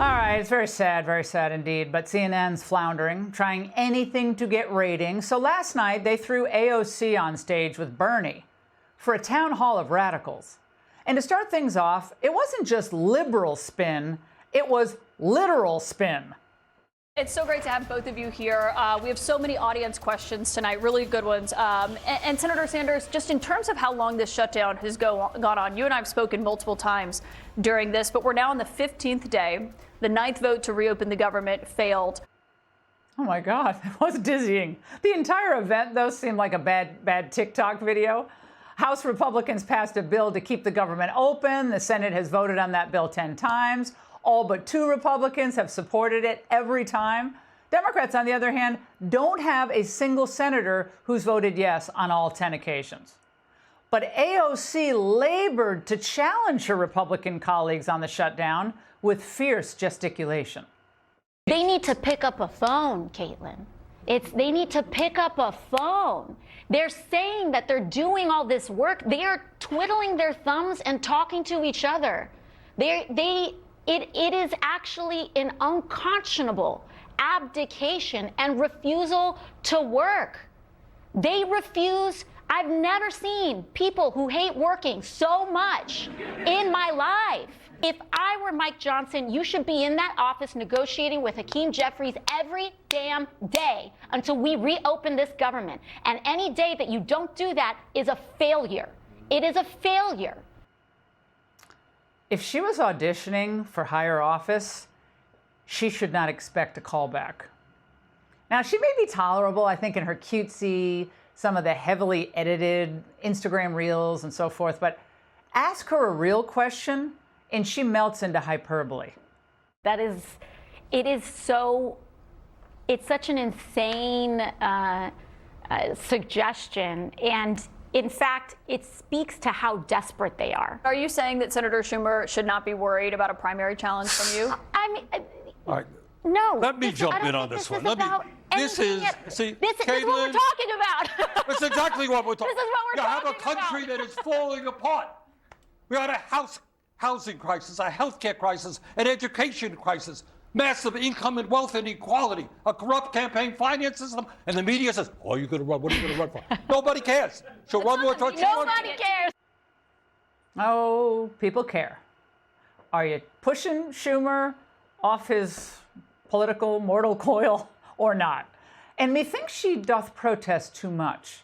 All right, it's very sad indeed, but CNN's floundering, trying anything to get ratings. So last night, they threw AOC on stage with Bernie for a town hall of radicals. And to start things off, it wasn't just liberal spin, it was literal spin. It's so great to have both of you here. We have so many audience questions tonight, really good ones. And Senator Sanders, just in terms of how long this shutdown has gone on, you and I have spoken multiple times during this, but we're now on the 15th day. The 9th vote to reopen the government failed. Oh my God, it was dizzying. The entire event, though, seemed like a bad TikTok video. House Republicans passed a bill to keep the government open. The Senate has voted on that bill 10 times. All but 2 Republicans have supported it every time. Democrats, on the other hand, don't have a single senator who's voted yes on all 10 occasions. But AOC labored to challenge her Republican colleagues on the shutdown with fierce gesticulation. They need to pick up a phone, Caitlin. They need to pick up a phone. They're saying that they're doing all this work. They are twiddling their thumbs and talking to each other. It is actually an unconscionable abdication and refusal to work. They refuse. I've never seen people who hate working so much in my life. If I were Mike Johnson, you should be in that office negotiating with Hakeem Jeffries every damn day until we reopen this government. And any day that you don't do that is a failure. It is a failure. If she was auditioning for higher office, she should not expect a callback. Now, she may be tolerable, I think, in her cutesy, some of the heavily edited Instagram reels and so forth, but ask her a real question and she melts into hyperbole. It's such an insane suggestion, and in fact, it speaks to how desperate they are. Are you saying that Senator Schumer should not be worried about a primary challenge from you? I mean, all right. No. Let me jump in on this one. This is what we're talking about. That's exactly what we're talking about. This is what we're talking about. You have a country that is falling apart. We had a housing crisis, a healthcare crisis, an education crisis, massive income and wealth inequality, a corrupt campaign finance system, and the media says, "Oh, you're going to run. What are you going to run for?" Nobody cares. She'll run more towards Nobody cares. Oh, people care. Are you pushing Schumer off his political mortal coil or not? And methinks she doth protest too much.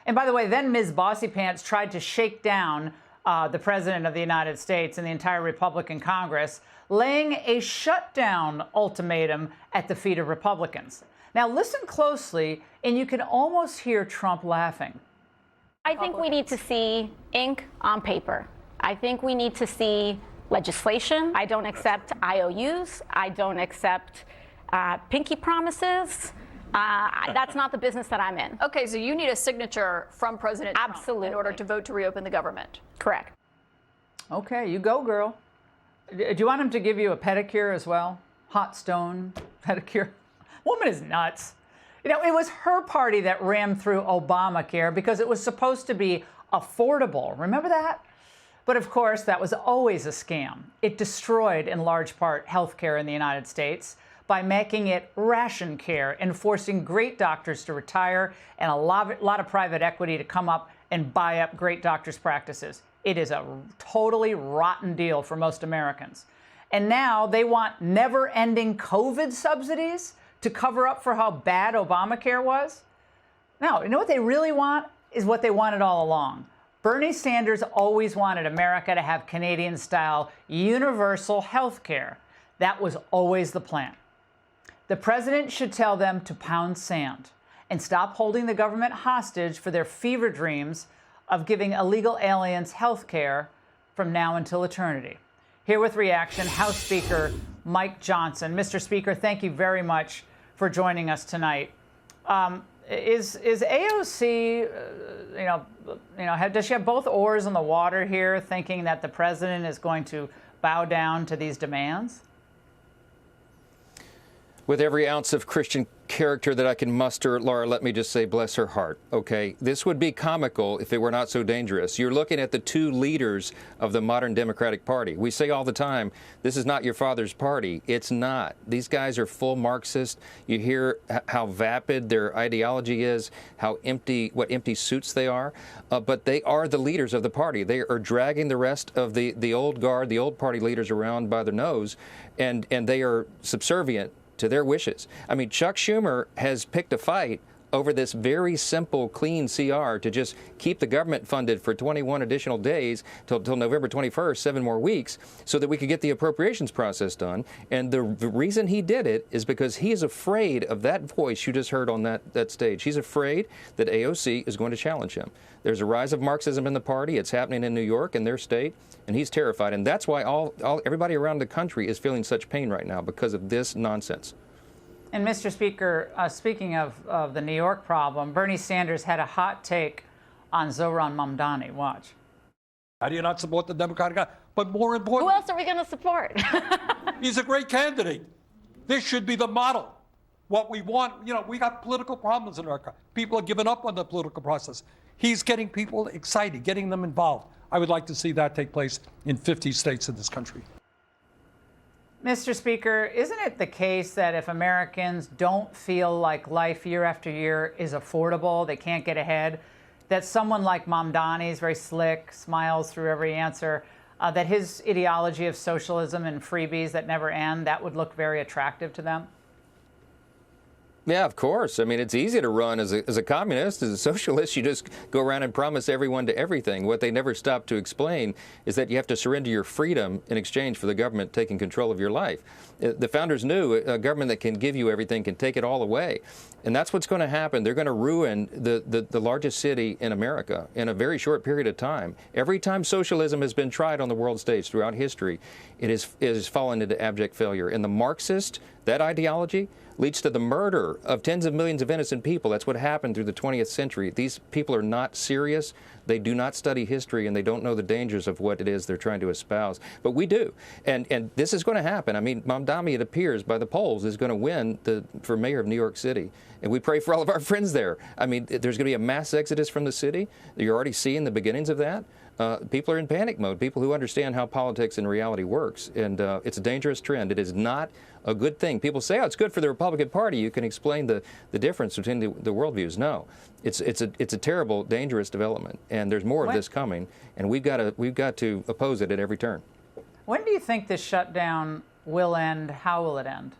And by the way, then Ms. Bossy Pants tried to shake down the President of the United States and the entire Republican Congress, laying a shutdown ultimatum at the feet of Republicans. Now listen closely, and you can almost hear Trump laughing. I think we need to see ink on paper. I think we need to see legislation. I don't accept IOUs. I don't accept pinky promises. That's not the business that I'm in. Okay, so you need a signature from President Trump Absolutely. in order to vote to reopen the government. Correct. Okay, you go, girl. Do you want him to give you a pedicure as well? Hot stone pedicure? Woman is nuts. You know, it was her party that rammed through Obamacare because it was supposed to be affordable. Remember that? But of course, that was always a scam. It destroyed, in large part, health care in the United States by making it ration care and forcing great doctors to retire and a lot of private equity to come up and buy up great doctors' practices. It is a totally rotten deal for most Americans. And now they want never-ending COVID subsidies to cover up for how bad Obamacare was? No, you know what they really want is what they wanted all along. Bernie Sanders always wanted America to have Canadian-style universal health care. That was always the plan. The president should tell them to pound sand and stop holding the government hostage for their fever dreams of giving illegal aliens health care from now until eternity. Here with reaction, House Speaker Mike Johnson. Mr. Speaker, thank you very much for joining us tonight. Is AOC, does she have both oars in the water here, thinking that the president is going to bow down to these demands? With every ounce of Christian character that I can muster, Laura, let me just say, bless her heart, okay? This would be comical if it were not so dangerous. You're looking at the two leaders of the modern Democratic Party. We say all the time, this is not your father's party. It's not. These guys are full Marxist. You hear how vapid their ideology is, how empty, what empty suits they are, but they are the leaders of the party. They are dragging the rest of the old guard, the old party leaders around by their nose, and they are subservient to their wishes. I mean, Chuck Schumer has picked a fight over this very simple, clean CR to just keep the government funded for 21 additional days till November 21st, 7 more weeks, so that we could get the appropriations process done. And the reason he did it is because he is afraid of that voice you just heard on that stage. He's afraid that AOC is going to challenge him. There's a rise of Marxism in the party. It's happening in New York, in their state, and he's terrified. And that's why everybody around the country is feeling such pain right now, because of this nonsense. And Mr. Speaker, speaking of the New York problem, Bernie Sanders had a hot take on Zohran Mamdani. Watch. How do you not support the Democratic guy? But more important, Who else are we going to support? he's a great candidate. This should be the model. What we want, you know, we got political problems in America. People are giving up on the political process. He's getting people excited, getting them involved. I would like to see that take place in 50 states in this country. Mr. Speaker, isn't it the case that if Americans don't feel like life year after year is affordable, they can't get ahead, that someone like Mamdani is very slick, smiles through every answer, that his ideology of socialism and freebies that never end, that would look very attractive to them? Yeah, of course. I mean, it's easy to run as a communist. As a socialist, you just go around and promise everyone to everything. What they never stop to explain is that you have to surrender your freedom in exchange for the government taking control of your life. The founders knew a government that can give you everything can take it all away. And that's what's going to happen. They're going to ruin the largest city in America in a very short period of time. Every time socialism has been tried on the world stage throughout history, it has fallen into abject failure. And the Marxist, that ideology, leads to the murder of tens of millions of innocent people. That's what happened through the 20th century. These people are not serious. They do not study history, and they don't know the dangers of what it is they're trying to espouse. But we do. And this is going to happen. I mean, Mamdani, it appears, by the polls, is going to win for mayor of New York City. And we pray for all of our friends there. I mean, there's going to be a mass exodus from the city. You're already seeing the beginnings of that. People are in panic mode, people who understand how politics and reality works. And it's a dangerous trend. It is not a good thing. People say, oh, it's good for the Republican Party. You can explain the difference between the worldviews. No, it's a terrible, dangerous development. And there's more of this coming. And we've got to oppose it at every turn. When do you think this shutdown will end? How will it end?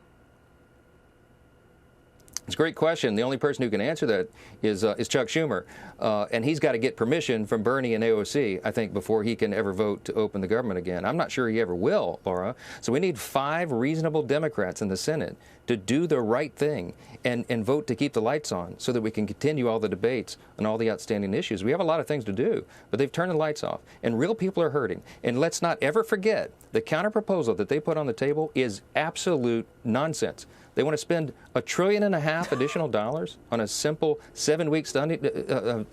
It's a great question. The only person who can answer that is Chuck Schumer. And he's got to get permission from Bernie and AOC, I think, before he can ever vote to open the government again. I'm not sure he ever will, Laura. So we need 5 reasonable Democrats in the Senate to do the right thing and vote to keep the lights on so that we can continue all the debates on all the outstanding issues. We have a lot of things to do, but they've turned the lights off. And real people are hurting. And let's not ever forget the counterproposal that they put on the table is absolute nonsense. They want to spend $1.5 trillion additional dollars on a simple 7-week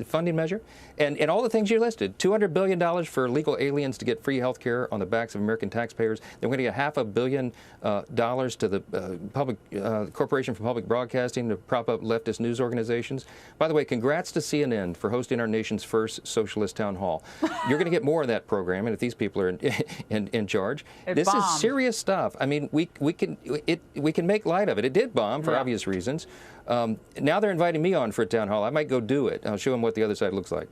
funding measure. And all the things you listed, $200 billion for illegal aliens to get free health care on the backs of American taxpayers. They're going to get $500 million to the Corporation for Public Broadcasting to prop up leftist news organizations. By the way, congrats to CNN for hosting our nation's first socialist town hall. You're going to get more of that program, and if these people are in charge. This is serious stuff. I mean, we can make light of it. It did bomb for obvious reasons. Now they're inviting me on for a town hall. I might go do it. I'll show them what the other side looks like.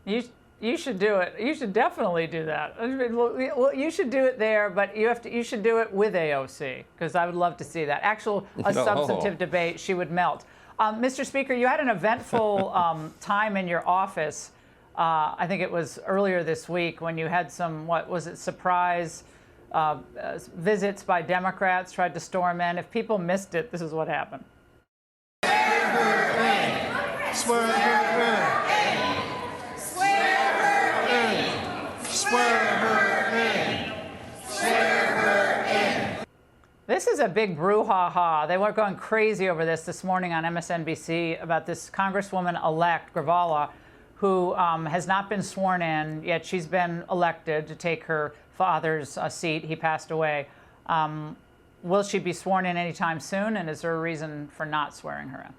You should do it. You should definitely do that. Well, you should do it there, but you should do it with AOC, because I would love to see that. A substantive debate, she would melt. Mr. Speaker, you had an eventful time in your office. I think it was earlier this week when you had some, surprise visits by Democrats, tried to storm in. If people missed it, this is what happened. Swear her in. Swear her in. Swear her in. Swear her in. This is a big brouhaha. They were going crazy over this morning on MSNBC about this Congresswoman-elect, Gravala, who has not been sworn in, yet she's been elected to take her father's seat. He passed away. Will she be sworn in anytime soon? And is there a reason for not swearing her in?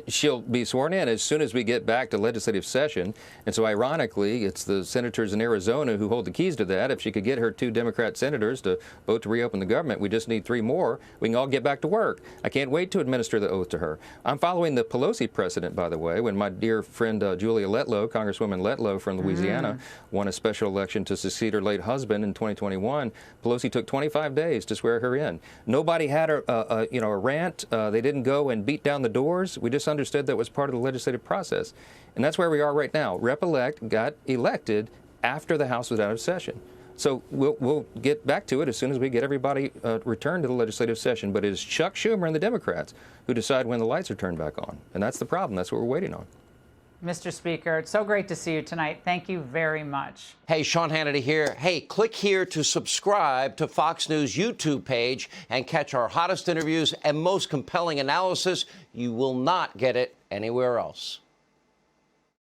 She'll be sworn in as soon as we get back to legislative session. And so ironically, it's the senators in Arizona who hold the keys to that. If she could get her 2 Democrat senators to vote to reopen the government, we just need 3 more. We can all get back to work. I can't wait to administer the oath to her. I'm following the Pelosi precedent, by the way, when my dear friend Julia Letlow, Congresswoman Letlow from Louisiana, won a special election to succeed her late husband in 2021. Pelosi took 25 days to swear her in. Nobody had a rant. They didn't go and beat down the doors. We just understood that was part of the legislative process. And that's where we are right now. Rep-elect got elected after the House was out of session. So we'll get back to it as soon as we get everybody returned to the legislative session. But it is Chuck Schumer and the Democrats who decide when the lights are turned back on. And that's the problem. That's what we're waiting on. Mr. Speaker, it's so great to see you tonight. Thank you very much. Hey, Sean Hannity here. Hey, click here to subscribe to Fox News YouTube page and catch our hottest interviews and most compelling analysis. You will not get it anywhere else.